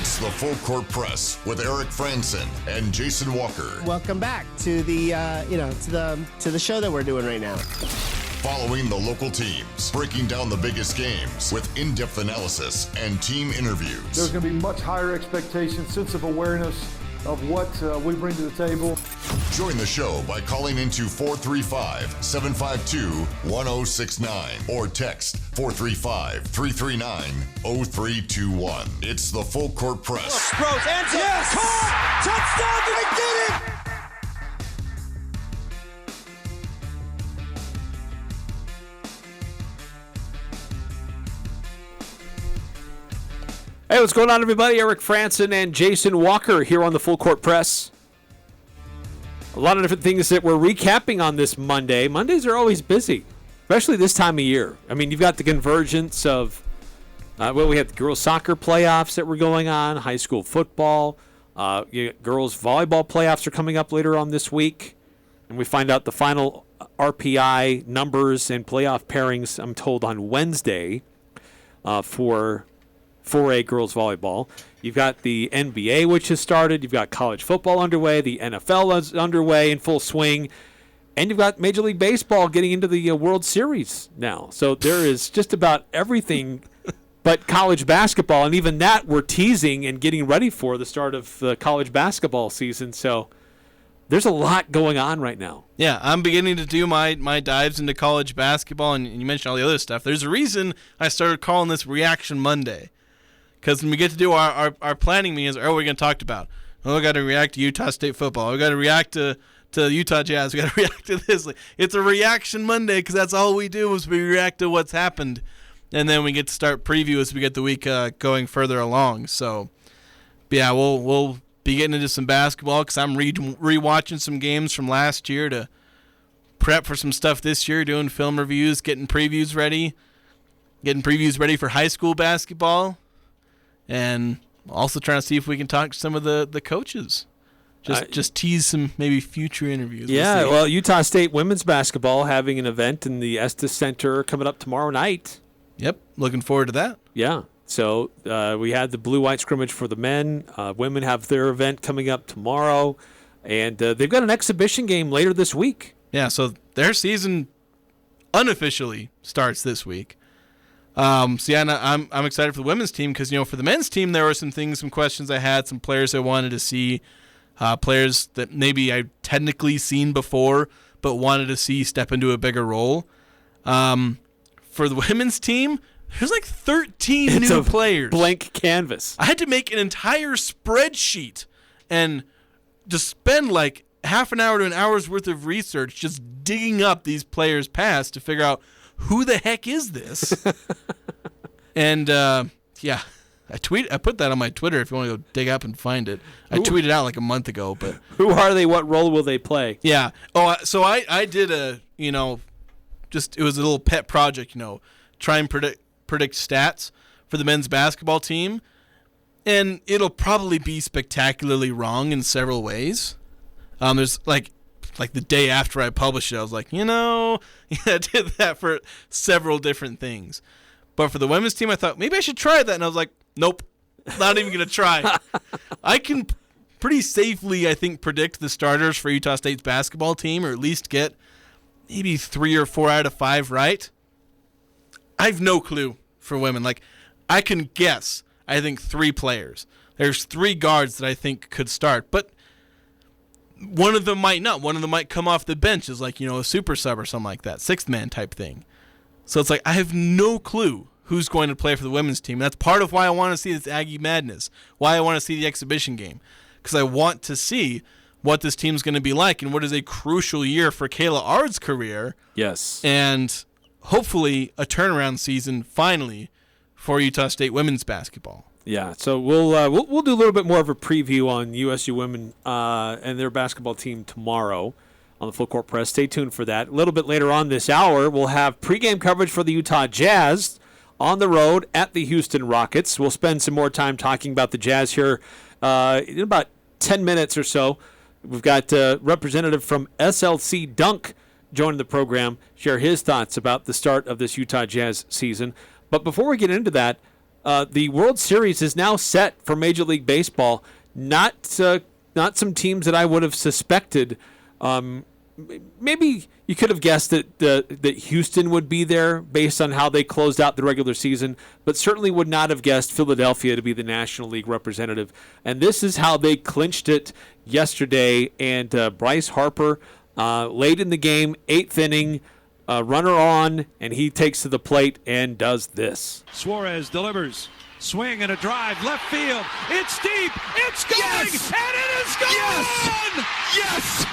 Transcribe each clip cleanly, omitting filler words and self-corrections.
It's the Full Court Press with Eric Franson and Jason Walker. Welcome back to the to the show that we're doing right now. Following the local teams, breaking down the biggest games with in-depth analysis and team interviews. There's going to be much higher expectations, sense of awareness of what we bring to the table. Join the show by calling into 435-752-1069 or text 435-339-0321. It's the Full Court Press. Throws, Hansen, yes! Caught! Touchdown! They did it! Hey, what's going on, everybody? Eric Franson and Jason Walker here on the Full Court Press. A lot of different things that we're recapping on this Monday. Mondays are always busy, especially this time of year. I mean, you've got the convergence of, we have the girls' soccer playoffs that were going on, high school football. Girls' volleyball playoffs are coming up later on this week. And we find out the final RPI numbers and playoff pairings, I'm told, on Wednesday for 4A girls volleyball. You've got the NBA, which has started. You've got college football underway. The NFL is underway in full swing. And you've got Major League Baseball getting into the World Series now. So there is just about everything but college basketball. And even that we're teasing and getting ready for the start of the college basketball season. So there's a lot going on right now. Yeah, I'm beginning to do my dives into college basketball. And you mentioned all the other stuff. There's a reason I started calling this Reaction Monday. Because when we get to do our planning meetings, we're going to talk about, we got to react to Utah State football. We got to react to Utah Jazz. We got to react to this. It's a Reaction Monday because that's all we do is we react to what's happened. And then we get to start preview as we get the week going further along. So, yeah, we'll be getting into some basketball because I'm rewatching some games from last year to prep for some stuff this year, doing film reviews, getting previews ready for high school basketball. And also trying to see if we can talk to some of the coaches. Just tease some maybe future interviews. Yeah, well, Utah State women's basketball having an event in the Estes Center coming up tomorrow night. Yep, looking forward to that. Yeah, so we had the blue-white scrimmage for the men. Women have their event coming up tomorrow. And they've got an exhibition game later this week. Yeah, so their season unofficially starts this week. I'm excited for the women's team because, for the men's team, there were some questions I had, some players I wanted to see, players that maybe I've technically seen before but wanted to see step into a bigger role. For the women's team, there's like 13 new players. Blank canvas. I had to make an entire spreadsheet and just spend like half an hour to an hour's worth of research just digging up these players' past to figure out who the heck is this? And, I put that on my Twitter if you want to go dig up and find it. I tweeted out like a month ago. But who are they? What role will they play? Yeah. Oh, so I did it was a little pet project, try and predict stats for the men's basketball team. And it'll probably be spectacularly wrong in several ways. There's like the day after I published it, I was like, I did that for several different things. But for the women's team, I thought maybe I should try that. And I was like, nope, not even going to try. I can pretty safely, I think, predict the starters for Utah State's basketball team, or at least get maybe 3 or 4 out of 5 right. I have no clue for women. Like, I can guess, I think, 3 players. There's 3 guards that I think could start. But one of them might not. One of them might come off the bench as a super sub or something like that, 6th man type thing. So it's like I have no clue who's going to play for the women's team. That's part of why I want to see this Aggie Madness, why I want to see the exhibition game, because I want to see what this team's going to be like and what is a crucial year for Kayla Ard's career. Yes. And hopefully a turnaround season finally for Utah State women's basketball. Yeah, so we'll do a little bit more of a preview on USU women and their basketball team tomorrow on the Full Court Press. Stay tuned for that. A little bit later on this hour, we'll have pregame coverage for the Utah Jazz on the road at the Houston Rockets. We'll spend some more time talking about the Jazz here in about 10 minutes or so. We've got a representative from SLC Dunk joining the program, share his thoughts about the start of this Utah Jazz season. But before we get into that, the World Series is now set for Major League Baseball. Not some teams that I would have suspected. Maybe you could have guessed that Houston would be there based on how they closed out the regular season, but certainly would not have guessed Philadelphia to be the National League representative. And this is how they clinched it yesterday. And Bryce Harper, late in the game, 8th inning, runner on, and he takes to the plate and does this. Suarez delivers. Swing and a drive, left field. It's deep. It's going, and it is gone. Yes.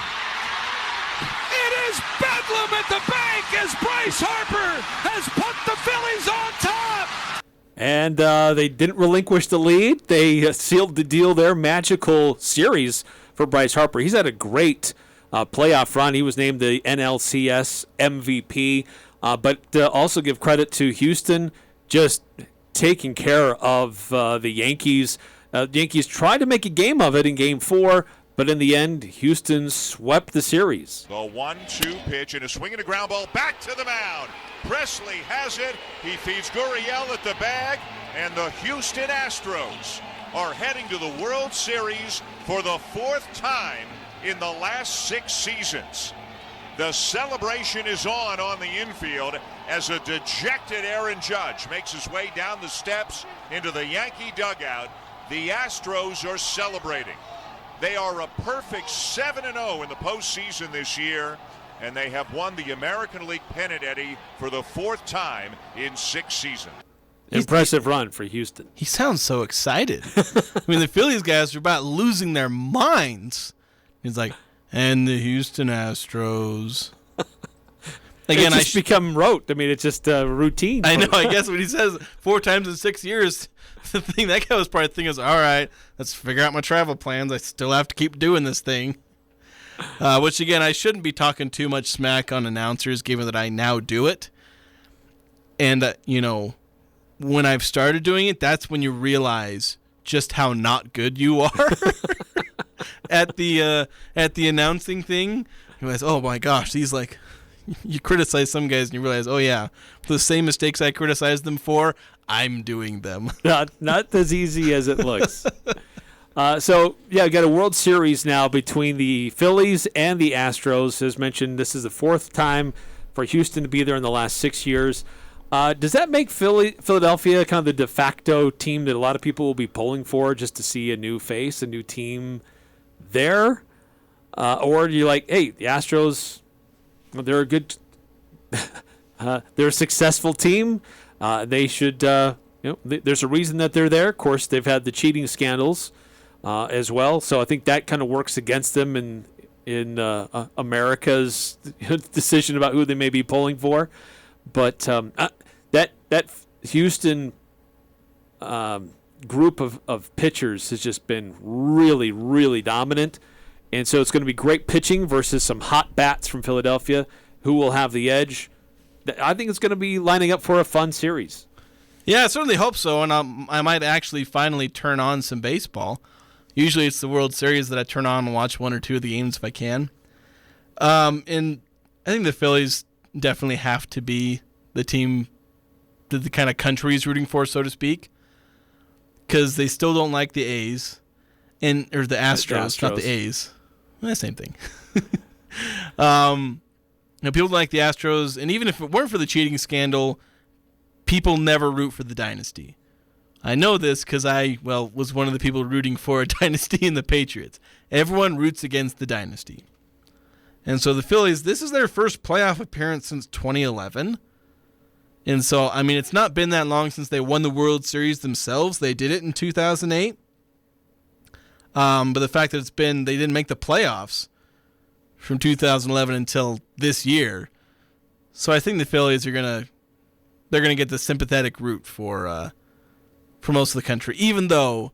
It is bedlam at the bank as Bryce Harper has put the Phillies on top. And they didn't relinquish the lead. They sealed the deal there. Magical series for Bryce Harper. He's had a great playoff run. He was named the NLCS MVP. But also give credit to Houston, just taking care of the Yankees. The Yankees tried to make a game of it in Game 4, but in the end, Houston swept the series. The 1-2 pitch and a swing and a ground ball back to the mound. Presley has it. He feeds Gurriel at the bag, and the Houston Astros are heading to the World Series for the 4th time in the last 6 seasons. The celebration is on the infield as a dejected Aaron Judge makes his way down the steps into the Yankee dugout. The Astros are celebrating. They are a perfect 7-0 in the postseason this year, and they have won the American League pennant, Eddie, for the 4th time in 6 seasons. Impressive run for Houston. He sounds so excited. I mean, the Phillies guys are about losing their minds. He's like, and the Houston Astros. Again, it's just become rote. I mean, it's just routine. I know. I guess when he says 4 times in 6 years, the thing that guy was probably thinking is, all right, let's figure out my travel plans. I still have to keep doing this thing. Which, again, I shouldn't be talking too much smack on announcers, given that I now do it. And, when I've started doing it, that's when you realize just how not good you are at the announcing thing. You realize, oh my gosh, these you criticize some guys and you realize, oh yeah, the same mistakes I criticized them for, I'm doing them. Not as easy as it looks. So we got a World Series now between the Phillies and the Astros. As mentioned, this is the 4th time for Houston to be there in the last 6 years. Does that make Philadelphia kind of the de facto team that a lot of people will be pulling for, just to see a new face, a new team there? Or are you like, hey, the Astros, they're a good, they're a successful team. They should, there's a reason that they're there. Of course, they've had the cheating scandals as well, so I think that kind of works against them in America's decision about who they may be pulling for. But that Houston group of pitchers has just been really, really dominant. And so it's going to be great pitching versus some hot bats from Philadelphia. Who will have the edge? I think it's going to be lining up for a fun series. Yeah, I certainly hope so. And I might actually finally turn on some baseball. Usually it's the World Series that I turn on and watch 1 or 2 of the games if I can. And I think the Phillies definitely have to be the team that the kind of country is rooting for, so to speak, because they still don't like the A's or the Astros, not the A's. Well, same thing. People don't like the Astros, and even if it weren't for the cheating scandal, people never root for the dynasty. I know this because I was one of the people rooting for a dynasty in the Patriots. Everyone roots against the dynasty. And so the Phillies, this is their first playoff appearance since 2011. And so, I mean, it's not been that long since they won the World Series themselves. They did it in 2008. But the fact that they didn't make the playoffs from 2011 until this year. So I think the Phillies are they're gonna get the sympathetic root for most of the country, even though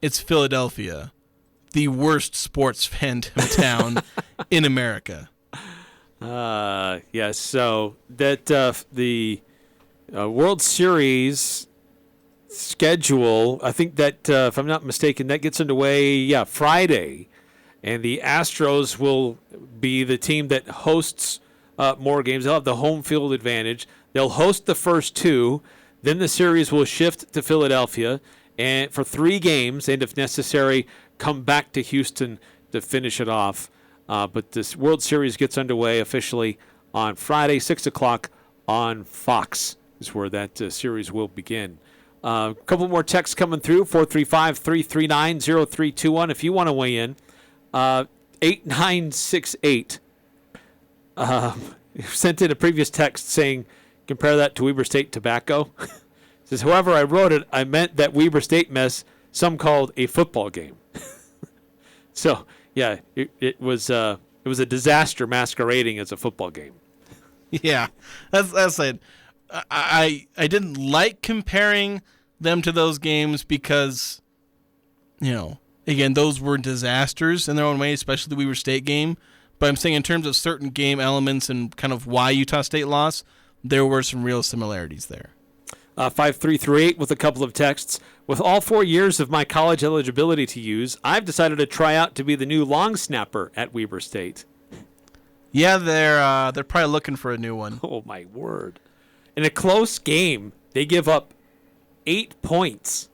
it's Philadelphia, the worst sports fandom town in America. Yes, so that the World Series schedule, I think that, if I'm not mistaken, that gets underway, Friday. And the Astros will be the team that hosts more games. They'll have the home field advantage. They'll host the first 2. Then the series will shift to Philadelphia and for 3 games, and if necessary, come back to Houston to finish it off. But this World Series gets underway officially on Friday, 6 o'clock on Fox is where that series will begin. A couple more texts coming through, 435-339-0321 if you want to weigh in. 8968 sent in a previous text saying, compare that to Weber State tobacco. Says, however I wrote it, I meant that Weber State mess some called a football game. So, yeah, it was a disaster masquerading as a football game. Yeah, that's it. I didn't like comparing them to those games because, again, those were disasters in their own way, especially the Weber State game. But I'm saying in terms of certain game elements and kind of why Utah State lost, there were some real similarities there. 5338 with a couple of texts. With all 4 years of my college eligibility to use, I've decided to try out to be the new long snapper at Weber State. Yeah, they're probably looking for a new one. Oh, my word. In a close game, they give up 8 points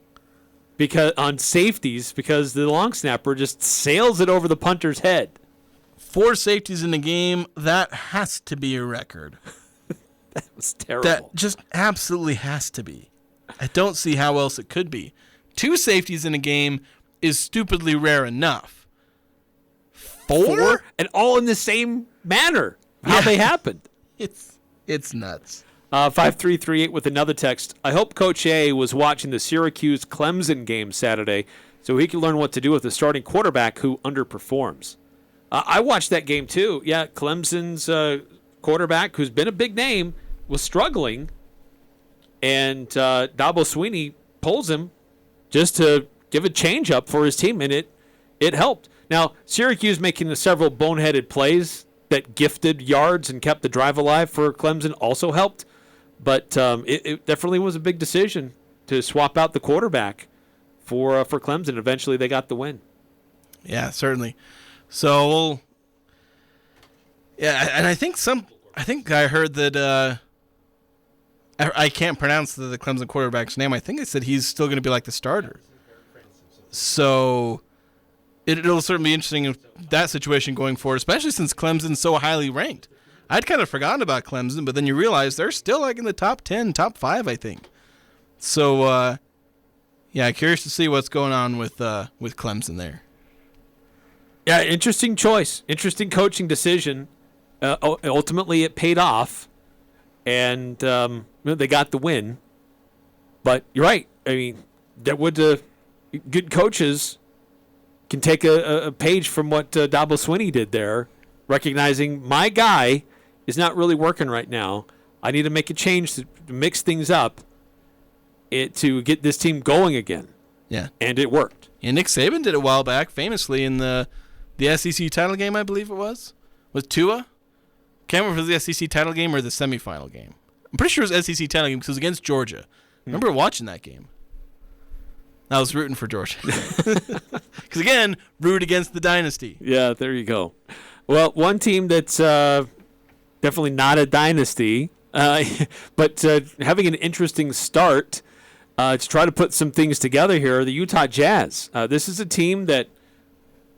on safeties because the long snapper just sails it over the punter's head. 4 safeties in the game, that has to be a record. That was terrible. That just absolutely has to be. I don't see how else it could be. 2 safeties in a game is stupidly rare enough. 4? And all in the same manner. How they happened. It's nuts. 5338 with another text. I hope Coach A was watching the Syracuse-Clemson game Saturday so he can learn what to do with a starting quarterback who underperforms. I watched that game too. Yeah, Clemson's quarterback, who's been a big name, was struggling, and Dabo Swinney pulls him just to give a change-up for his team, and it helped. Now, Syracuse making the several boneheaded plays that gifted yards and kept the drive alive for Clemson also helped, but it definitely was a big decision to swap out the quarterback for Clemson. Eventually, they got the win. Yeah, certainly. So, yeah, and I think I heard that I can't pronounce the Clemson quarterback's name. I think I said he's still going to be like the starter. So it'll certainly be interesting in that situation going forward, especially since Clemson's so highly ranked. I'd kind of forgotten about Clemson, but then you realize they're still like in the top 10, top 5, I think. So, yeah, curious to see what's going on with Clemson there. Yeah, interesting choice, interesting coaching decision. Ultimately, it paid off, and they got the win. But you're right. I mean, that would good coaches can take a page from what Dabo Swinney did there, recognizing my guy is not really working right now. I need to make a change to mix things up to get this team going again. Yeah, and it worked. And Nick Saban did it a while back, famously in the SEC title game, I believe it was, with Tua. Can't remember if it was the SEC title game or the semifinal game. I'm pretty sure it was SEC title game because it was against Georgia. I remember watching that game. I was rooting for Georgia. Because, again, root against the dynasty. Yeah, there you go. Well, one team that's definitely not a dynasty, but having an interesting start to try to put some things together here, the Utah Jazz. This is a team that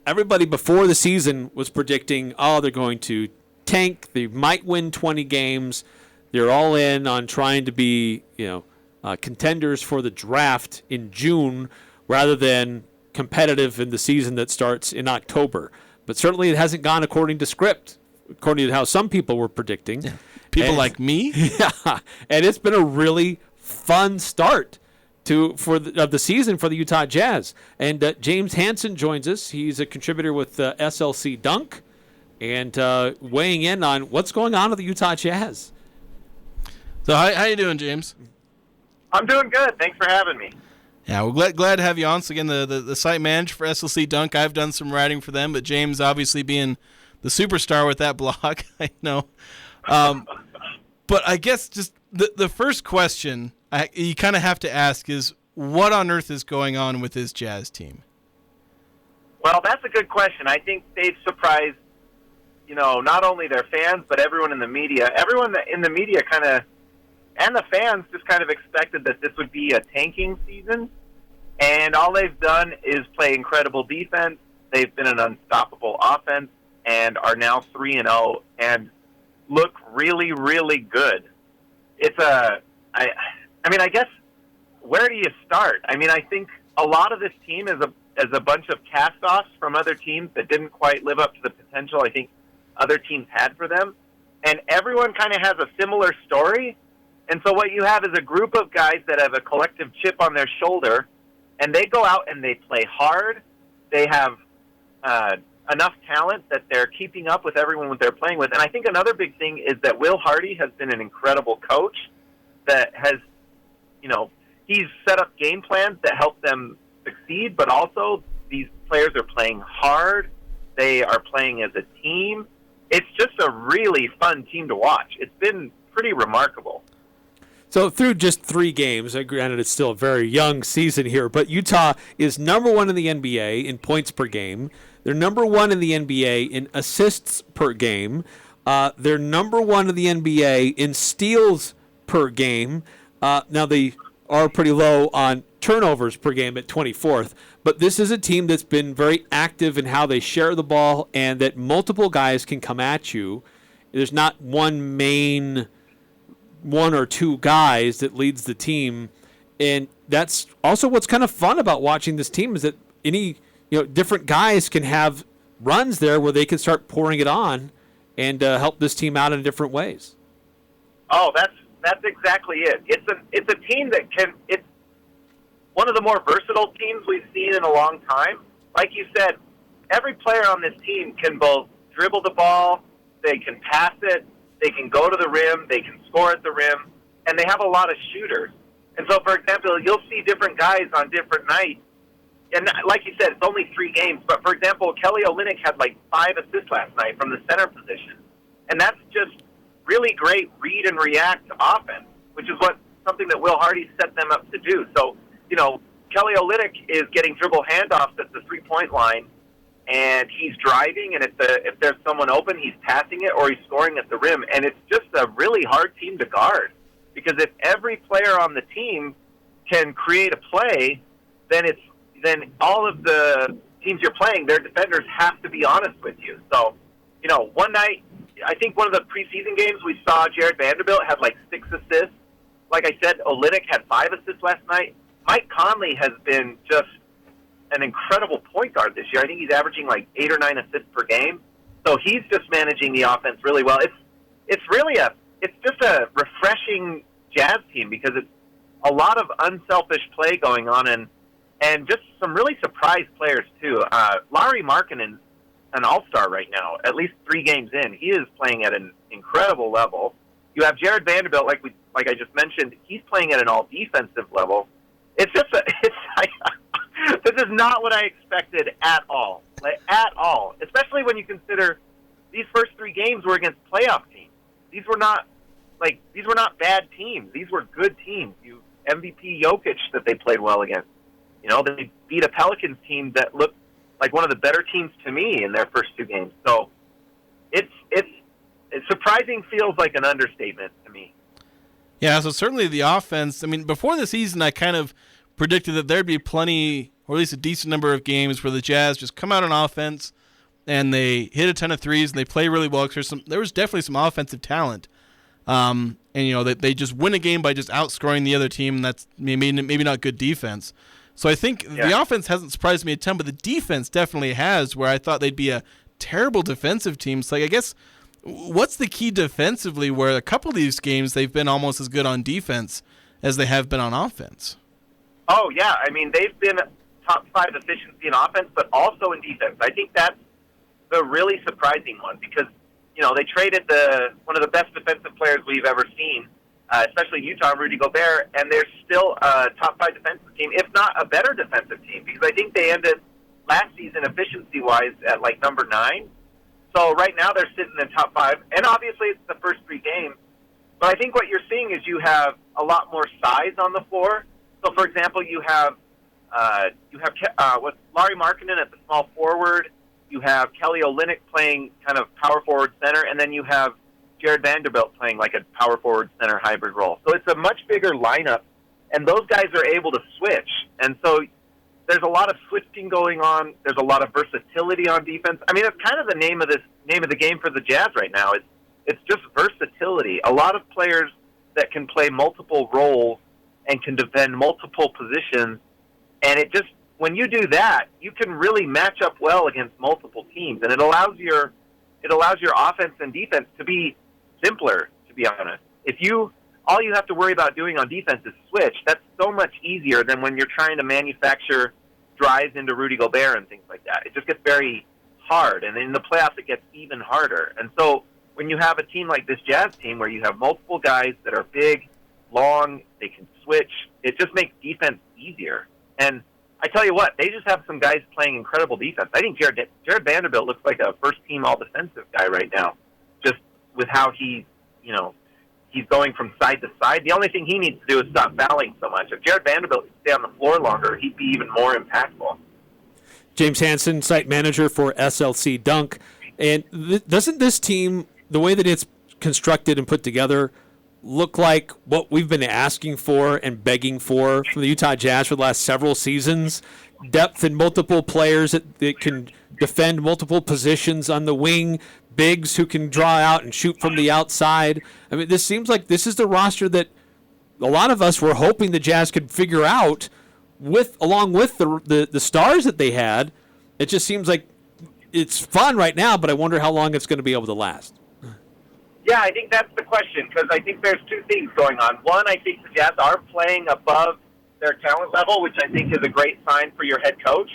everybody before the season was predicting, they're going to tank. They might win 20 games. They're all in on trying to be, contenders for the draft in June rather than competitive in the season that starts in October. But certainly it hasn't gone according to script, according to how some people were predicting. Yeah. People like me? Yeah, and it's been a really fun start of the season for the Utah Jazz. And James Hansen joins us. He's a contributor with SLC Dunk and weighing in on what's going on with the Utah Jazz. So how you doing, James? I'm doing good. Thanks for having me. Yeah, we're glad to have you on. So again, the site manager for SLC Dunk, I've done some writing for them, but James obviously being the superstar with that blog, I know. But I guess just the first question you kind of have to ask is, what on earth is going on with this Jazz team? Well, that's a good question. I think they've surprised, not only their fans, but everyone in the media. Everyone in the media kind of and the fans just kind of expected that this would be a tanking season. And all they've done is play incredible defense. They've been an unstoppable offense and are now 3-0 and look really, really good. I guess, where do you start? I mean, I think a lot of this team is a bunch of cast-offs from other teams that didn't quite live up to the potential I think other teams had for them. And everyone kind of has a similar story. And so what you have is a group of guys that have a collective chip on their shoulder, and they go out and they play hard. They have enough talent that they're keeping up with everyone that they're playing with. And I think another big thing is that Will Hardy has been an incredible coach that has, he's set up game plans that help them succeed, but also these players are playing hard. They are playing as a team. It's just a really fun team to watch. It's been pretty remarkable. So through just 3 games, granted it's still a very young season here, but Utah is number 1 in the NBA in points per game. They're number 1 in the NBA in assists per game. They're number 1 in the NBA in steals per game. Now they are pretty low on turnovers per game at 24th, but this is a team that's been very active in how they share the ball and that multiple guys can come at you. There's not one or two guys that leads the team, and that's also what's kind of fun about watching this team is that different guys can have runs there where they can start pouring it on and help this team out in different ways. Oh, that's exactly it. It's a team that it's one of the more versatile teams we've seen in a long time. Like you said, every player on this team can both dribble the ball, they can pass it, they can go to the rim, they can score at the rim, and they have a lot of shooters. And so, for example, you'll see different guys on different nights. And like you said, it's only 3 games. But, for example, Kelly Olynyk had 5 assists last night from the center position. And that's just really great read and react offense, which is something that Will Hardy set them up to do. So, Kelly Olynyk is getting dribble handoffs at the 3-point line, and he's driving, and if there's someone open, he's passing it or he's scoring at the rim. And it's just a really hard team to guard because if every player on the team can create a play, then all of the teams you're playing, their defenders have to be honest with you. So, one night, I think one of the preseason games we saw Jared Vanderbilt had 6 assists. Like I said, Olynyk had 5 assists last night. Mike Conley has been just an incredible point guard this year. I think he's averaging 8 or 9 assists per game. So he's just managing the offense really well. It's just a refreshing Jazz team because it's a lot of unselfish play going on and just some really surprised players too. Larry Markkanen's an all-star right now, at least 3 games in. He is playing at an incredible level. You have Jared Vanderbilt, like I just mentioned, he's playing at an all-defensive level. This is not what I expected at all. At all. Especially when you consider these first 3 games were against playoff teams. These were not bad teams. These were good teams. MVP Jokic that they played well against. They beat a Pelicans team that looked like one of the better teams to me in their first 2 games. So it's surprising feels like an understatement to me. Yeah, so certainly the offense. I mean, before the season, I kind of predicted that there'd be plenty, or at least a decent number of games where the Jazz just come out on offense and they hit a ton of threes and they play really well. Because there was definitely some offensive talent, and they just win a game by just outscoring the other team. And that's maybe not good defense. So I think the offense hasn't surprised me a ton, but the defense definitely has. Where I thought they'd be a terrible defensive team. So I guess. What's the key defensively where a couple of these games they've been almost as good on defense as they have been on offense? Oh, yeah. I mean, they've been top 5 efficiency in offense, but also in defense. I think that's the really surprising one because, they traded one of the best defensive players we've ever seen, especially Utah, Rudy Gobert, and they're still a top 5 defensive team, if not a better defensive team, because I think they ended last season efficiency-wise at number 9. So right now they're sitting in top 5, and obviously it's the first 3 games. But I think what you're seeing is you have a lot more size on the floor. So, for example, you have with Larry Markkanen at the small forward. You have Kelly Olynyk playing kind of power forward center, and then you have Jared Vanderbilt playing like a power forward center hybrid role. So it's a much bigger lineup, and those guys are able to switch. And so there's a lot of switching going on. There's a lot of versatility on defense. I mean, it's kind of the name of the game for the Jazz right now. It's just versatility. A lot of players that can play multiple roles and can defend multiple positions. And it just, when you do that, you can really match up well against multiple teams, and it allows your offense and defense to be simpler, to be honest. All you have to worry about doing on defense is switch. That's so much easier than when you're trying to manufacture drives into Rudy Gobert and things like that. It just gets very hard, and in the playoffs it gets even harder. And so when you have a team like this Jazz team where you have multiple guys that are big, long, they can switch, it just makes defense easier. And I tell you what, they just have some guys playing incredible defense. I think Jared Vanderbilt looks like a first-team all-defensive guy right now, just with how he's going from side to side. The only thing he needs to do is stop fouling so much. If Jared Vanderbilt could stay on the floor longer, he'd be even more impactful. James Hansen, site manager for SLC Dunk. And doesn't this team, the way that it's constructed and put together, look like what we've been asking for and begging for from the Utah Jazz for the last several seasons? Depth in multiple players that can defend multiple positions on the wing, bigs who can draw out and shoot from the outside. I mean, this seems like this is the roster that a lot of us were hoping the Jazz could figure out along with the stars that they had. It just seems like it's fun right now, but I wonder how long it's going to be able to last. Yeah, I think that's the question, because I think there's two things going on. One, I think the Jazz are playing above their talent level, which I think is a great sign for your head coach.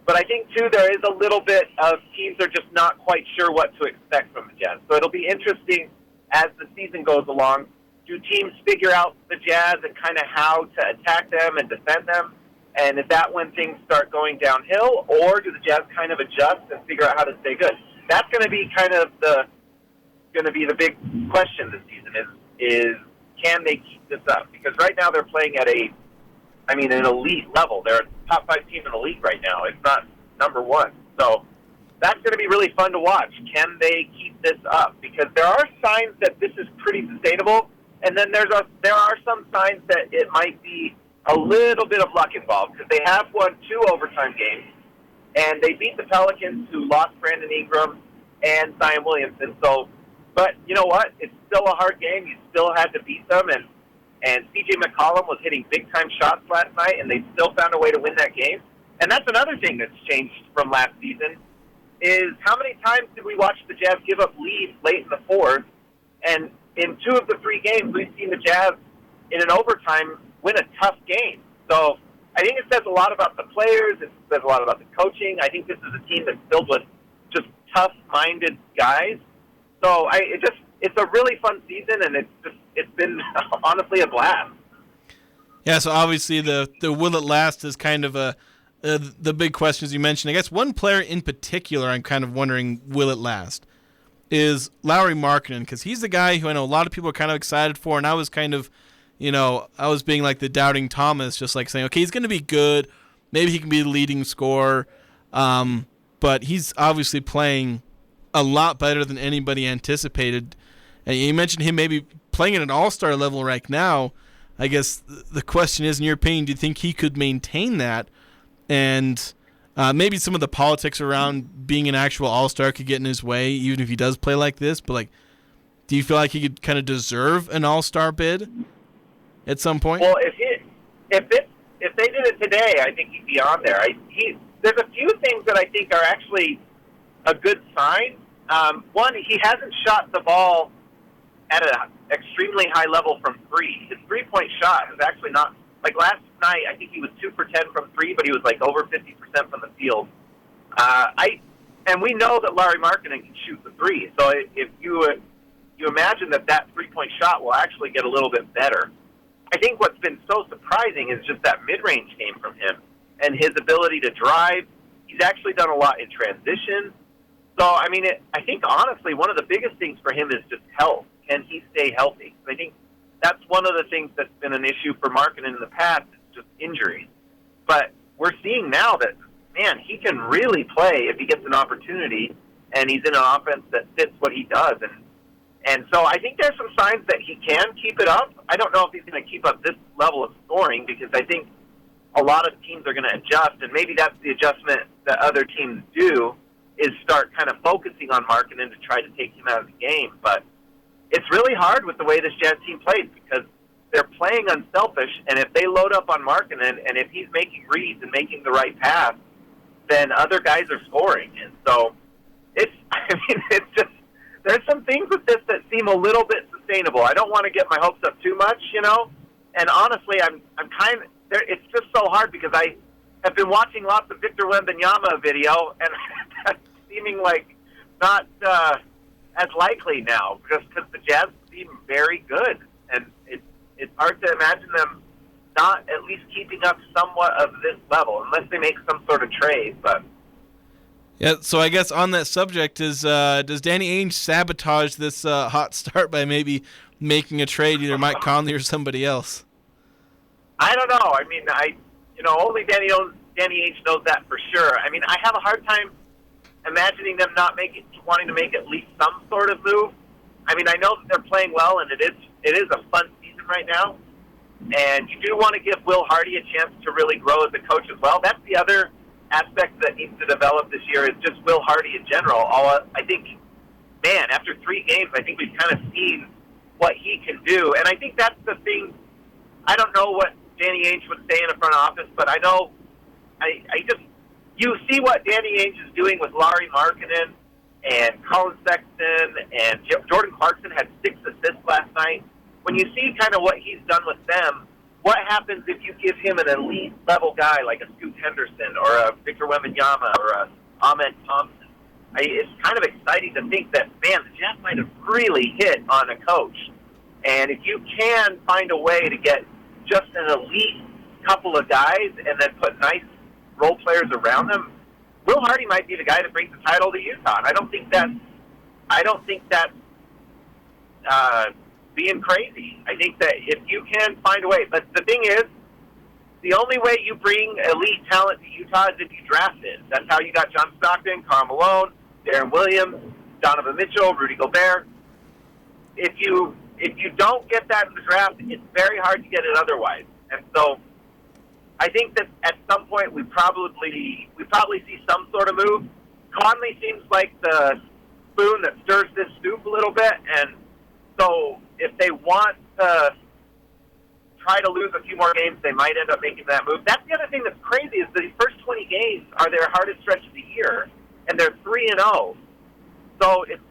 But I think, too, there is a little bit of teams are just not quite sure what to expect from the Jazz. So it'll be interesting as the season goes along. Do teams figure out the Jazz and kind of how to attack them and defend them? And is that when things start going downhill? Or do the Jazz kind of adjust and figure out how to stay good? That's going to be kind of the big question this season is can they keep this up? Because right now they're playing at an elite level. They're a top 5 team in the league right now. It's not number 1. So that's going to be really fun to watch. Can they keep this up? Because there are signs that this is pretty sustainable, and then there are some signs that it might be a little bit of luck involved, because they have won 2 overtime games, and they beat the Pelicans, who lost Brandon Ingram and Zion Williamson. But you know what? It's still a hard game. You still had to beat them, and C.J. McCollum was hitting big-time shots last night, and they still found a way to win that game. And that's another thing that's changed from last season, is how many times did we watch the Jazz give up leads late in the fourth? And in 2 of the 3 games, we've seen the Jazz in an overtime win a tough game. So I think it says a lot about the players. It says a lot about the coaching. I think this is a team that's filled with just tough-minded guys. So it's a really fun season, and it's been honestly a blast. Yeah, so obviously the will it last is kind of the big question, as you mentioned. I guess one player in particular I'm kind of wondering, will it last, is Lauri Markkanen, because he's the guy who I know a lot of people are kind of excited for, and I was kind of, I was being like the doubting Thomas, just like saying, okay, he's going to be good. Maybe he can be the leading scorer. But he's obviously playing a lot better than anybody anticipated. And you mentioned him maybe playing at an all-star level right now. I guess the question is, in your opinion, do you think he could maintain that? And maybe some of the politics around being an actual all-star could get in his way, even if he does play like this. But, do you feel like he could kind of deserve an all-star bid at some point? Well, if they did it today, I think he'd be on there. There's a few things that I think are actually a good sign. One, he hasn't shot the ball at an extremely high level from 3. His 3-point shot is actually not, like last night, I think he was 2 for 10 from 3, but he was like over 50% from the field. And we know that Lauri Markkanen can shoot the 3, so if you imagine that 3-point shot will actually get a little bit better. I think what's been so surprising is just that mid-range game from him and his ability to drive. He's actually done a lot in transition. So, I think, honestly, one of the biggest things for him is just health. Can he stay healthy? I think that's one of the things that's been an issue for Markkanen in the past, is just injuries. But we're seeing now that, man, he can really play if he gets an opportunity, and he's in an offense that fits what he does. And so I think there's some signs that he can keep it up. I don't know if he's going to keep up this level of scoring because I think a lot of teams are going to adjust, and maybe that's the adjustment that other teams do is start kind of focusing on Markkanen to try to take him out of the game. But it's really hard with the way this Jazz team plays because they're playing unselfish, and if they load up on Markkanen and if he's making reads and making the right pass, then other guys are scoring. And so it's just there's some things with this that seem a little bit sustainable. I don't want to get my hopes up too much, And honestly, I'm kind of it's just so hard because I have been watching lots of Victor Wembanyama video, and that's seeming like not as likely now just because the Jazz seem very good, and it's hard to imagine them not at least keeping up somewhat of this level unless they make some sort of trade. But yeah, so I guess on that subject is does Danny Ainge sabotage this hot start by maybe making a trade, either Mike Conley or somebody else? I don't know. I mean, only Danny Ainge knows that for sure. I mean, I have a hard time imagining them not wanting to make at least some sort of move. I mean, I know that they're playing well, and it is a fun season right now. And you do want to give Will Hardy a chance to really grow as a coach as well. That's the other aspect that needs to develop this year is just Will Hardy in general. I think, after 3 games, I think we've kind of seen what he can do. And I think that's the thing. I don't know what Danny Ainge would say in the front office, but I know you see what Danny Ainge is doing with Lauri Markkanen and Colin Sexton, and Jordan Clarkson had 6 assists last night. When you see kind of what he's done with them, what happens if you give him an elite-level guy like a Scoot Henderson or a Victor Wembanyama or a Ahmed Thompson? It's kind of exciting to think that, the Jazz might have really hit on a coach. And if you can find a way to get just an elite couple of guys and then put nice role players around them, Will Hardy might be the guy that brings the title to Utah. And I don't think that's being crazy. I think that if you can find a way, but the thing is, the only way you bring elite talent to Utah is if you draft it. That's how you got John Stockton, Karl Malone, Darren Williams, Donovan Mitchell, Rudy Gobert. If you don't get that in the draft, it's very hard to get it otherwise. And so I think that at some point we probably see some sort of move. Conley seems like the spoon that stirs this soup a little bit, and so if they want to try to lose a few more games, they might end up making that move. That's the other thing that's crazy is the first 20 games are their hardest stretch of the year, and they're 3-0. So it's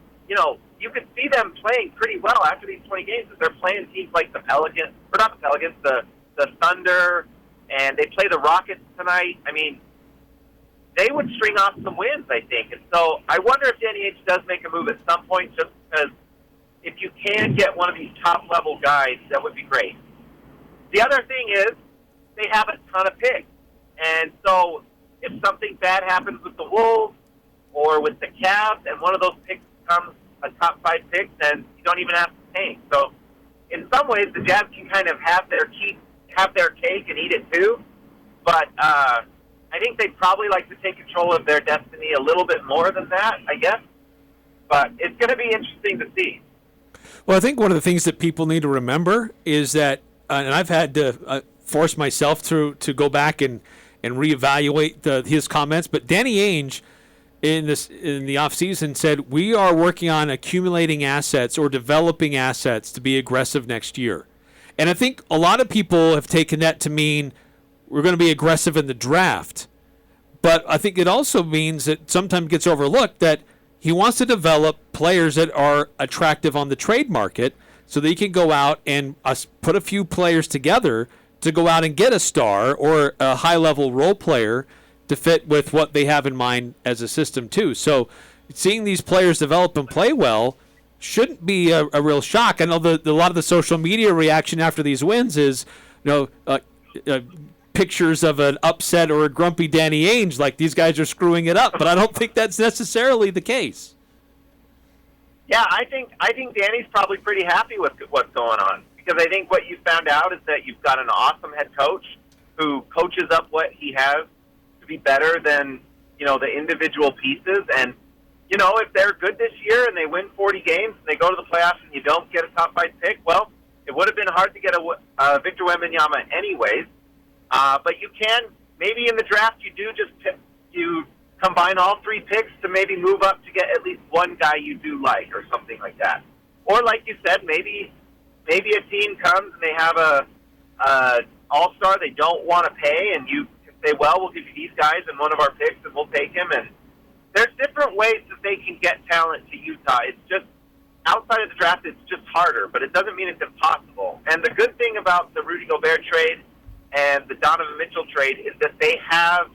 you can see them playing pretty well after these 20 games. They're playing teams like the Pelicans, or not the Pelicans, the Thunder, and they play the Rockets tonight. I mean, they would string off some wins, I think. And so I wonder if Danny Ainge does make a move at some point, just because if you can get one of these top-level guys, that would be great. The other thing is they have a ton of picks. And so if something bad happens with the Wolves or with the Cavs and one of those picks becomes a top 5 pick, then you don't even have to tank. So in some ways, the Jazz can kind of have their cake and eat it too. But I think they'd probably like to take control of their destiny a little bit more than that, I guess. But it's going to be interesting to see. Well, I think one of the things that people need to remember is that, and I've had to force myself to go back and reevaluate his comments, but Danny Ainge in the offseason said, we are working on accumulating assets or developing assets to be aggressive next year. And I think a lot of people have taken that to mean we're going to be aggressive in the draft. But I think it also means that sometimes gets overlooked that he wants to develop players that are attractive on the trade market so that he can go out and put a few players together to go out and get a star or a high-level role player to fit with what they have in mind as a system too. So seeing these players develop and play well shouldn't be a real shock. I know a lot of the social media reaction after these wins is, pictures of an upset or a grumpy Danny Ainge, like these guys are screwing it up. But I don't think that's necessarily the case. Yeah, I think Danny's probably pretty happy with what's going on, because I think what you found out is that you've got an awesome head coach who coaches up what he has to be better than the individual pieces, and if they're good this year and they win 40 games and they go to the playoffs and you don't get a top 5 pick, well, it would have been hard to get a Victor Wembanyama anyways. But you can, maybe in the draft, you combine all 3 picks to maybe move up to get at least one guy you do like or something like that. Or like you said, maybe a team comes and they have a all-star they don't want to pay, and you can say, well, we'll give you these guys and one of our picks and we'll take him. And there's different ways that they can get talent to Utah. It's just, outside of the draft, it's just harder, but it doesn't mean it's impossible. And the good thing about the Rudy Gobert trade and the Donovan Mitchell trade is that they have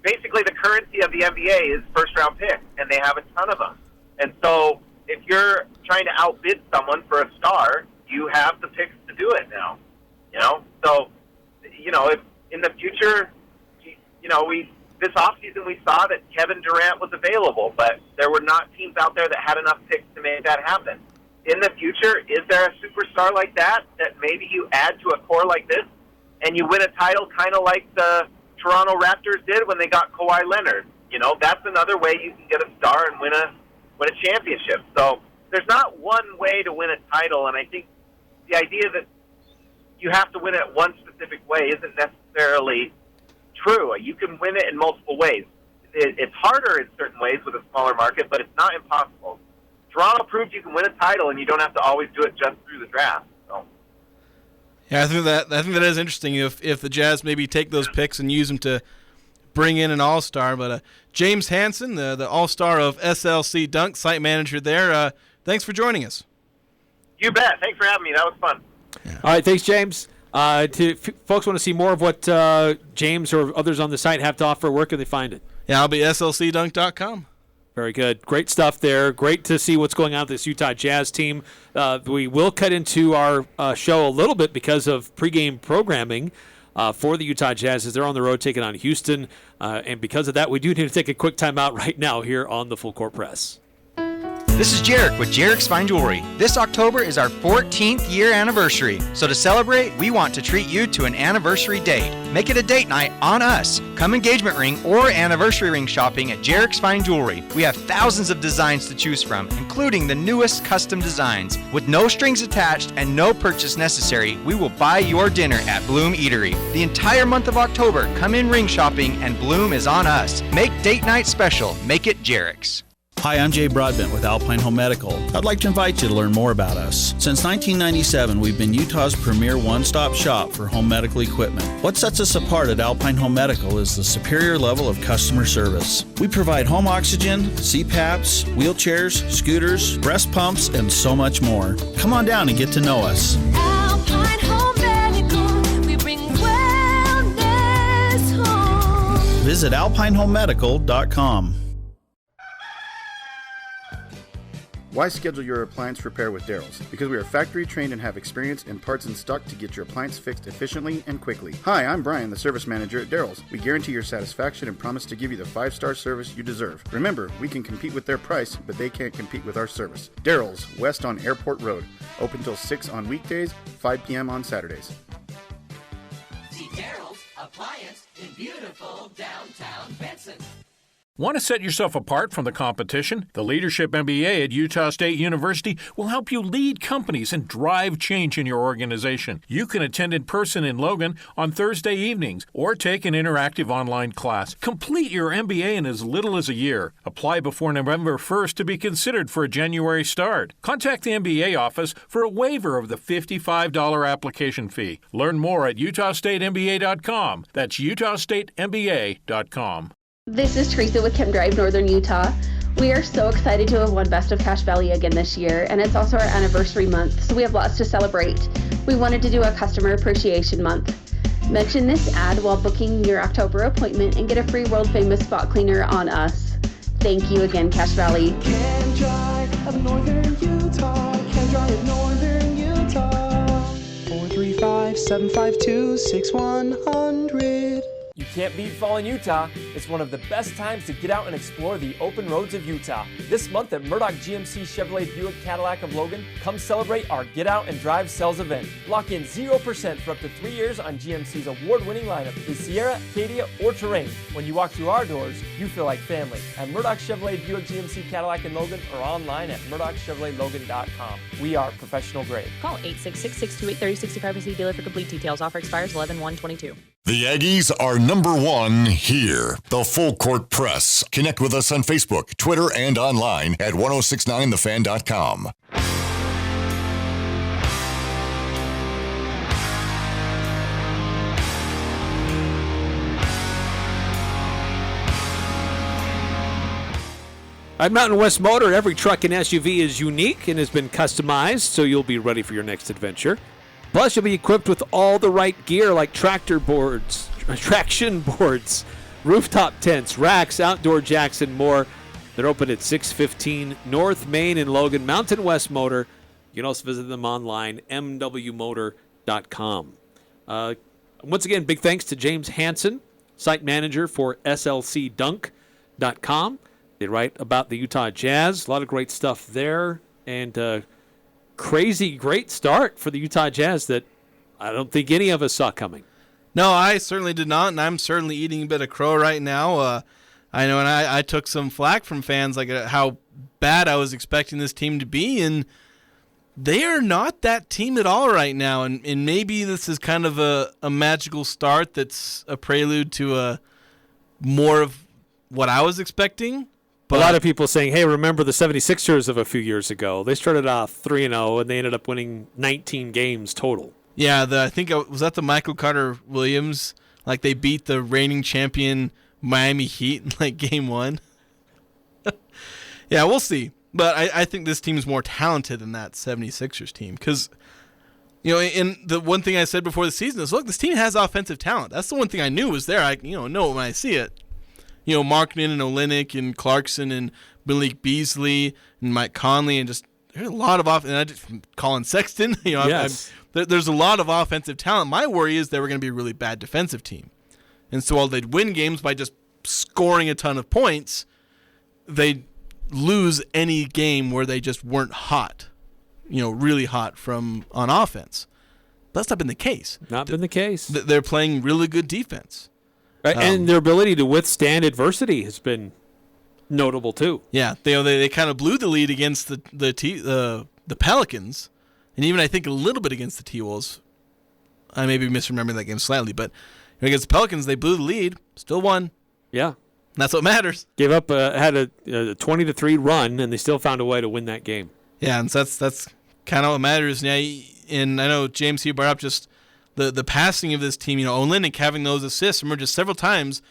basically the currency of the NBA is first-round picks, and they have a ton of them. And so if you're trying to outbid someone for a star, you have the picks to do it now. So, if in the future, this offseason we saw that Kevin Durant was available, but there were not teams out there that had enough picks to make that happen. In the future, is there a superstar like that maybe you add to a core like this and you win a title kind of like the Toronto Raptors did when they got Kawhi Leonard? That's another way you can get a star and win a championship. So there's not one way to win a title, and I think the idea that you have to win it one specific way isn't necessarily true. You can win it in multiple ways. It's harder in certain ways with a smaller market, but it's not impossible. Toronto proved you can win a title, and you don't have to always do it just through the draft. So. Yeah, I think that is interesting. If the Jazz maybe take those picks and use them to bring in an all-star, but James Hansen, the all-star of SLC Dunk, site manager there. Thanks for joining us. You bet. Thanks for having me. That was fun. Yeah. All right, thanks, James. Folks want to see more of what James or others on the site have to offer, where can they find it? Yeah, I'll be slcdunk.com. Very good. Great stuff there. Great to see what's going on with this Utah Jazz team. We will cut into our show a little bit because of pregame programming for the Utah Jazz as they're on the road taking on Houston. And because of that, we do need to take a quick timeout right now here on the Full Court Press. This is Jarek with Jarek's Fine Jewelry. This October is our 14th year anniversary. So to celebrate, we want to treat you to an anniversary date. Make it a date night on us. Come engagement ring or anniversary ring shopping at Jarek's Fine Jewelry. We have thousands of designs to choose from, including the newest custom designs. With no strings attached and no purchase necessary, we will buy your dinner at Bloom Eatery. The entire month of October, come in ring shopping and Bloom is on us. Make date night special. Make it Jarek's. Hi, I'm Jay Broadbent with Alpine Home Medical. I'd like to invite you to learn more about us. Since 1997, we've been Utah's premier one-stop shop for home medical equipment. What sets us apart at Alpine Home Medical is the superior level of customer service. We provide home oxygen, CPAPs, wheelchairs, scooters, breast pumps, and so much more. Come on down and get to know us. Alpine Home Medical, we bring wellness home. Visit alpinehomemedical.com. Why schedule your appliance repair with Daryl's? Because we are factory trained and have experience and parts in stock to get your appliance fixed efficiently and quickly. Hi, I'm Brian, the service manager at Daryl's. We guarantee your satisfaction and promise to give you the 5-star service you deserve. Remember, we can compete with their price, but they can't compete with our service. Daryl's, west on Airport Road. Open till 6 on weekdays, 5 p.m. on Saturdays. See Daryl's Appliance in beautiful downtown Benson. Want to set yourself apart from the competition? The Leadership MBA at Utah State University will help you lead companies and drive change in your organization. You can attend in person in Logan on Thursday evenings or take an interactive online class. Complete your MBA in as little as a year. Apply before November 1st to be considered for a January start. Contact the MBA office for a waiver of the $55 application fee. Learn more at utahstatemba.com. That's utahstatemba.com. This is Teresa with Chem Drive, Northern Utah. We are so excited to have won Best of Cache Valley again this year, and it's also our anniversary month, so we have lots to celebrate. We wanted to do a Customer Appreciation Month. Mention this ad while booking your October appointment and get a free world-famous spot cleaner on us. Thank you again, Cache Valley. Chem Drive of Northern Utah. Chem Drive of Northern Utah. 435-752-6100. You can't beat fall in Utah, it's one of the best times to get out and explore the open roads of Utah. This month at Murdoch GMC Chevrolet Buick Cadillac of Logan, come celebrate our Get Out and Drive Sales event. Lock in 0% for up to 3 years on GMC's award-winning lineup, the Sierra, Acadia, or Terrain. When you walk through our doors, you feel like family. At Murdoch Chevrolet Buick GMC Cadillac in Logan or online at murdochchevroletlogan.com. We are professional grade. Call 866-628-3065 to see dealer for complete details. Offer expires 11/1/22. The Aggies are #1 here. The Full Court Press. Connect with us on Facebook, Twitter, and online at 1069thefan.com. At Mountain West Motor, every truck and SUV is unique and has been customized, so you'll be ready for your next adventure. Plus, you'll be equipped with all the right gear like traction boards, rooftop tents, racks, outdoor jacks, and more. They're open at 615 North Main in Logan. Mountain West Motor. You can also visit them online, mwmotor.com. Once again, big thanks to James Hansen, site manager for SLCDunk.com. They write about the Utah Jazz. A lot of great stuff there. And crazy great start for the Utah Jazz that I don't think any of us saw coming. No, I certainly did not, and I'm certainly eating a bit of crow right now. I know, and I took some flack from fans like how bad I was expecting this team to be, and they are not that team at all right now. And maybe this is kind of a magical start that's a prelude to more of what I was expecting. But a lot of people saying, hey, remember the 76ers of a few years ago. They started off 3-0, and they ended up winning 19 games total. Yeah, I think was that the Michael Carter Williams? Like they beat the reigning champion Miami Heat in like game 1. Yeah, we'll see. But I think this team is more talented than that 76ers team. Because, in the one thing I said before the season is, look, this team has offensive talent. That's the one thing I knew was there. I know it when I see it. Markkanen and Olynyk and Clarkson and Malik Beasley and Mike Conley and just there's a lot of Colin Sexton. Yes. There's a lot of offensive talent. My worry is they were going to be a really bad defensive team, and so while they'd win games by just scoring a ton of points, they'd lose any game where they just weren't hot, really hot on offense. But that's not been the case. Not been the case. They're playing really good defense. Right, and their ability to withstand adversity has been notable too. Yeah, they kind of blew the lead against the Pelicans, and even I think a little bit against the T-Wolves. I may be misremembering that game slightly, but against the Pelicans they blew the lead, still won. Yeah, and that's what matters. Gave up, had a 20-3 run, and they still found a way to win that game. Yeah, and so that's kind of what matters. And I know James, you brought up just the passing of this team, Olynyk having those assists. Remember, just several times,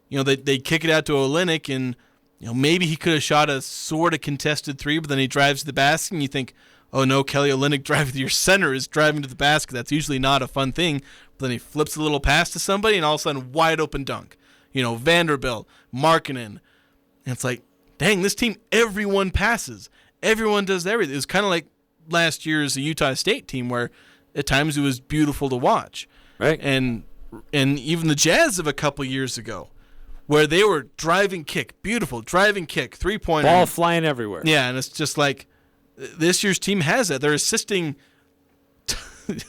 they kick it out to Olynyk, and maybe he could have shot a sort of contested three, but then he drives to the basket, and you think, oh no, Kelly Olynyk driving to your center is driving to the basket. That's usually not a fun thing. But then he flips a little pass to somebody, and all of a sudden, wide open dunk. Vanderbilt, Markkanen. And it's like, dang, this team, everyone passes. Everyone does everything. It was kind of like last year's Utah State team where at times it was beautiful to watch. Right. And even the Jazz of a couple years ago where they were driving kick, beautiful, driving kick, three-pointer. Ball flying everywhere. Yeah, and it's just like this year's team has that. They're assisting,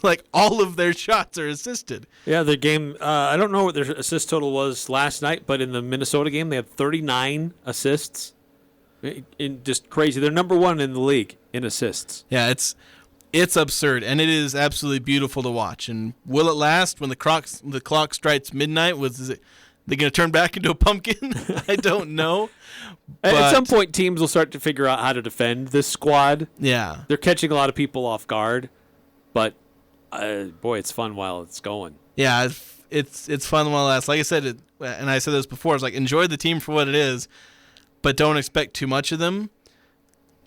like all of their shots are assisted. Yeah, the game, I don't know what their assist total was last night, but in the Minnesota game they had 39 assists. Just crazy. They're number 1 in the league in assists. Yeah, it's absurd, and it is absolutely beautiful to watch. And will it last when the clock strikes midnight? They going to turn back into a pumpkin? I don't know. At some point, teams will start to figure out how to defend this squad. Yeah. They're catching a lot of people off guard, but boy, it's fun while it's going. Yeah, it's fun while it lasts. Like I said, and I said this before, it's like enjoy the team for what it is, but don't expect too much of them.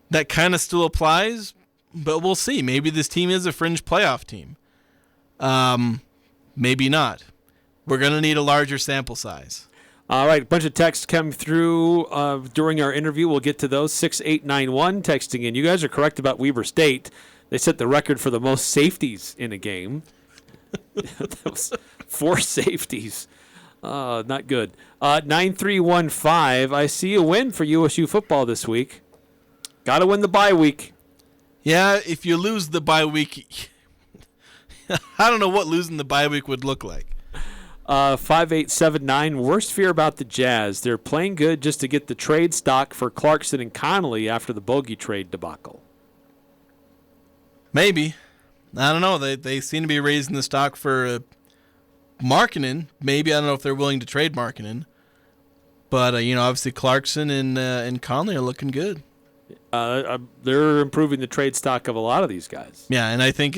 That kind of still applies, but we'll see. Maybe this team is a fringe playoff team. Maybe not. We're going to need a larger sample size. All right, a bunch of texts come through during our interview. We'll get to those. 6891 texting in. You guys are correct about Weber State. They set the record for the most safeties in a game. That was 4 safeties. Not good. 9315. I see a win for USU football this week. Got to win the bye week. Yeah, if you lose the bye week, I don't know what losing the bye week would look like. 5879. Worst fear about the Jazz. They're playing good just to get the trade stock for Clarkson and Connolly after the bogey trade debacle. Maybe. I don't know. They seem to be raising the stock for Markkanen. Maybe. I don't know if they're willing to trade Markkanen. But, obviously Clarkson and Conley are looking good. They're improving the trade stock of a lot of these guys. Yeah, and I think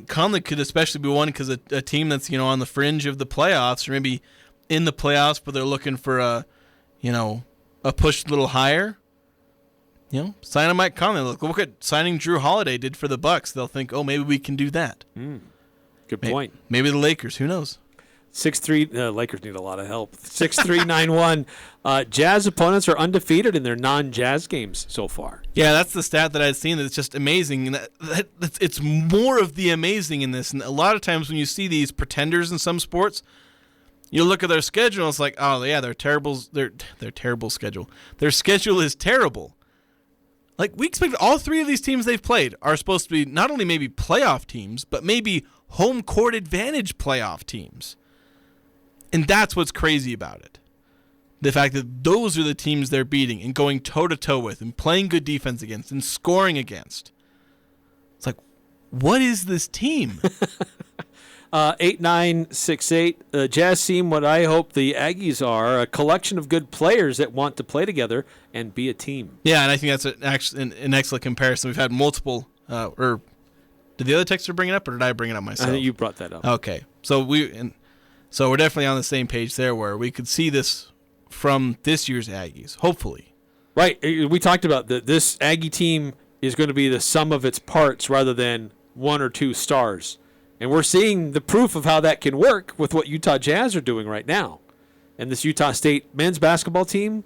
Conley could especially be one because a team that's, on the fringe of the playoffs or maybe in the playoffs, but they're looking for a push a little higher. Sign a Mike Conley. Look what signing Drew Holiday did for the Bucks. They'll think, maybe we can do that. Good point. Maybe the Lakers. Who knows? 6-3. Lakers need a lot of help. 6-3-9-1. Jazz opponents are undefeated in their non-Jazz games so far. Yeah, that's the stat that I've seen. That's just amazing. And it's more of the amazing in this. And a lot of times when you see these pretenders in some sports, you look at their schedule and it's like, oh yeah, they're terrible. Their terrible schedule. Their schedule is terrible. Like, we expect all three of these teams they've played are supposed to be not only maybe playoff teams, but maybe home court advantage playoff teams. And that's what's crazy about it. The fact that those are the teams they're beating and going toe-to-toe with and playing good defense against and scoring against. It's like, what is this team? 8968. The Jazz seem what I hope the Aggies are, a collection of good players that want to play together and be a team. Yeah, and I think that's an excellent comparison. We've had multiple, or did the other texter bring it up, or did I bring it up myself? I think you brought that up. Okay, so we're definitely on the same page there, where we could see this from this year's Aggies, hopefully. Right, we talked about that. This Aggie team is going to be the sum of its parts rather than one or two stars. And we're seeing the proof of how that can work with what Utah Jazz are doing right now. And this Utah State men's basketball team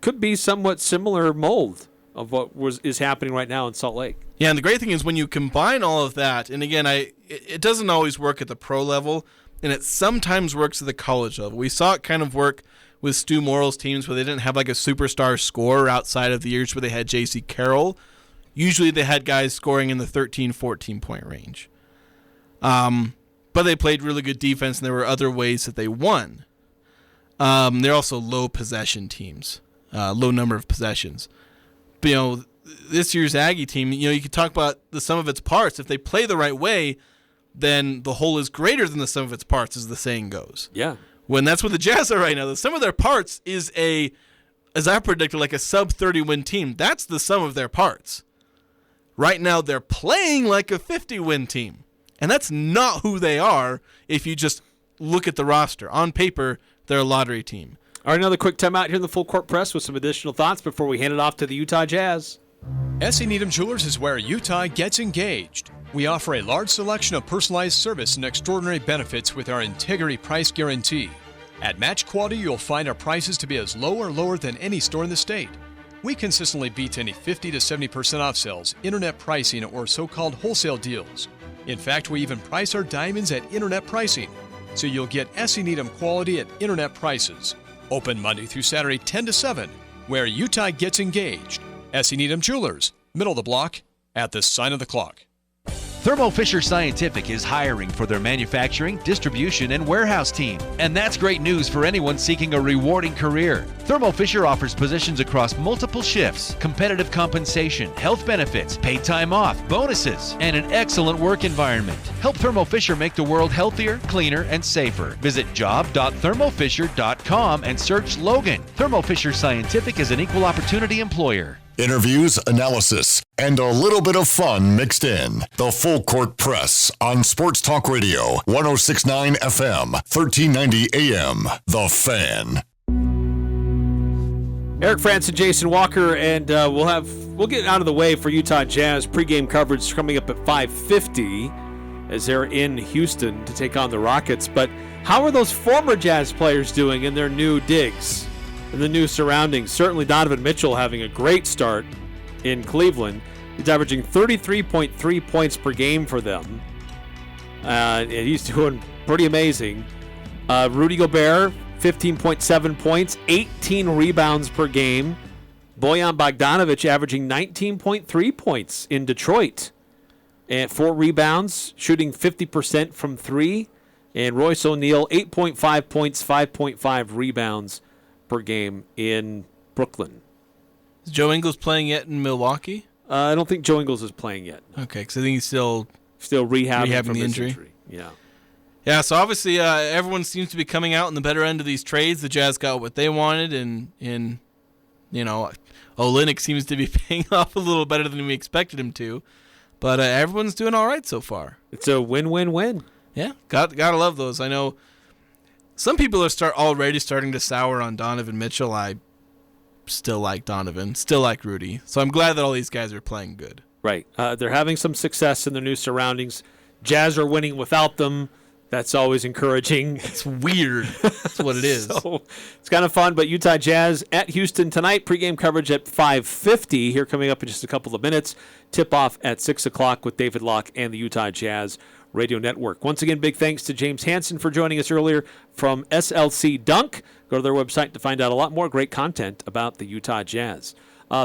could be somewhat similar mold of what is happening right now in Salt Lake. Yeah, and the great thing is when you combine all of that, and again, it doesn't always work at the pro level, and it sometimes works at the college level. We saw it kind of work with Stu Morrill's teams where they didn't have like a superstar scorer outside of the years where they had J.C. Carroll. Usually they had guys scoring in the 13, 14-point range. But they played really good defense, and there were other ways that they won. They're also low possession teams, low number of possessions. But, this year's Aggie team, you could talk about the sum of its parts. If they play the right way, then the whole is greater than the sum of its parts, as the saying goes. Yeah. When that's what the Jazz are right now. The sum of their parts is as I predicted, like a sub-30 win team. That's the sum of their parts. Right now, they're playing like a 50-win team. And that's not who they are if you just look at the roster. On paper, they're a lottery team. All right, another quick timeout here in the Full Court Press with some additional thoughts before we hand it off to the Utah Jazz. S.E. Needham Jewelers is where Utah gets engaged. We offer a large selection of personalized service and extraordinary benefits with our integrity price guarantee. At Match Quality, you'll find our prices to be as low or lower than any store in the state. We consistently beat any 50 to 70% off sales, internet pricing, or so-called wholesale deals. In fact, we even price our diamonds at internet pricing, so you'll get S.E. Needham quality at internet prices. Open Monday through Saturday 10 to 7, where Utah gets engaged. S.E. Needham Jewelers, middle of the block, at the sign of the clock. Thermo Fisher Scientific is hiring for their manufacturing, distribution, and warehouse team. And that's great news for anyone seeking a rewarding career. Thermo Fisher offers positions across multiple shifts, competitive compensation, health benefits, paid time off, bonuses, and an excellent work environment. Help Thermo Fisher make the world healthier, cleaner, and safer. Visit job.thermofisher.com and search Logan. Thermo Fisher Scientific is an equal opportunity employer. Interviews, analysis, and a little bit of fun mixed in. The Full Court Press on Sports Talk Radio, 106.9 FM, 1390 AM. The Fan. Eric Frantz and Jason Walker, and we'll get out of the way for Utah Jazz pregame coverage coming up at 5:50 as they're in Houston to take on the Rockets. But how are those former Jazz players doing in their new digs? In the new surroundings? Certainly Donovan Mitchell having a great start in Cleveland. He's averaging 33.3 points per game for them. And he's doing pretty amazing. Rudy Gobert, 15.7 points, 18 rebounds per game. Bojan Bogdanovic averaging 19.3 points in Detroit. And 4 rebounds, shooting 50% from 3. And Royce O'Neal, 8.5 points, 5.5 rebounds per game in Brooklyn. Is Joe Ingles playing yet in Milwaukee? I don't think Joe Ingles is playing yet. Okay, because I think he's still rehabbing from the his injury. Yeah. Yeah, so obviously everyone seems to be coming out in the better end of these trades. The Jazz got what they wanted, and Olynyk seems to be paying off a little better than we expected him to. But everyone's doing all right so far. It's a win-win-win. Yeah, gotta love those. I know some people are already starting to sour on Donovan Mitchell. I still like Donovan, still like Rudy. So I'm glad that all these guys are playing good. Right. They're having some success in their new surroundings. Jazz are winning without them. That's always encouraging. It's weird. That's what it is. So it's kind of fun. But Utah Jazz at Houston tonight. Pregame coverage at 5:50. Here coming up in just a couple of minutes. Tip-off at 6 o'clock with David Locke and the Utah Jazz Radio Network. Once again, big thanks to James Hansen for joining us earlier from SLC Dunk. Go to their website to find out a lot more great content about the Utah Jazz.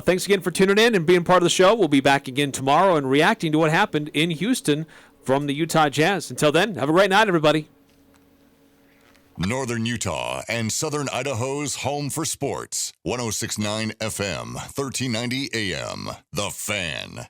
Thanks again for tuning in and being part of the show. We'll be back again tomorrow and reacting to what happened in Houston from the Utah Jazz. Until then, have a great night, everybody. Northern Utah and Southern Idaho's home for sports. 106.9 FM, 1390 AM. The Fan.